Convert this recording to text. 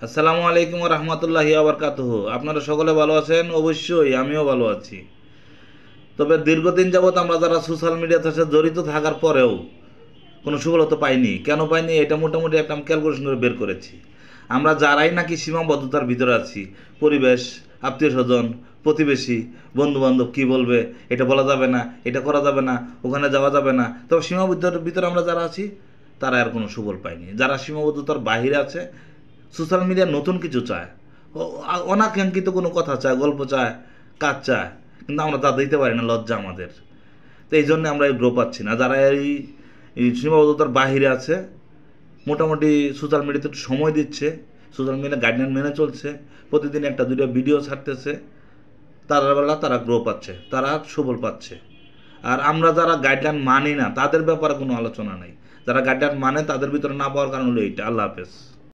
আসসালামু আলাইকুম রহমতুল্লাহি আবরকাতুহ। আপনারা সকলে ভালো আছেন? অবশ্যই আমিও ভালো আছি। তবে দীর্ঘদিন যাবৎ আমরা যারা সোশ্যাল মিডিয়াতে সাথে জড়িত থাকার পরেও কোনো সফলতা পাইনি। কেন পাইনি এটা মোটামুটি একটা আমি ক্যালকুলেশন করে বের করেছি। আমরা যারাই নাকি সীমাবদ্ধতার ভিতরে আছি, পরিবেশ, আত্মীয় স্বজন, প্রতিবেশী, বন্ধুবান্ধব কী বলবে, এটা বলা যাবে না, এটা করা যাবে না, ওখানে যাওয়া যাবে না, তবে সীমাবদ্ধতার ভিতরে আমরা যারা আছি তারা আর কোনো সুফল পাইনি। যারা সীমাবদ্ধতার বাহিরে আছে, সোশ্যাল মিডিয়া নতুন কিছু চায়, অনাকাঙ্ক্ষিত কোনো কথা চায়, গল্প চায়, কাজ চায়, কিন্তু আমরা তা দিতে পারি না, লজ্জা আমাদের। তো এই জন্য আমরা এই গ্রো পাচ্ছি না। যারা এই সীমাবদ্ধতার বাহিরে আছে, মোটামুটি সোশ্যাল মিডিয়াতে একটু সময় দিচ্ছে, সোশ্যাল মিডিয়া গাইডলাইন মেনে চলছে, প্রতিদিন একটা দুটো ভিডিও ছাড়তেছে, তারা বেলা তারা গ্রো পাচ্ছে, তারা সুফল পাচ্ছে। আর আমরা যারা গাইডলাইন মানি না তাদের ব্যাপারে কোনো আলোচনা নেই। যারা গাইডলাইন মানে তাদের ভিতরে না পাওয়ার কারণ হলো এইটা। আল্লাহ হাফেজ।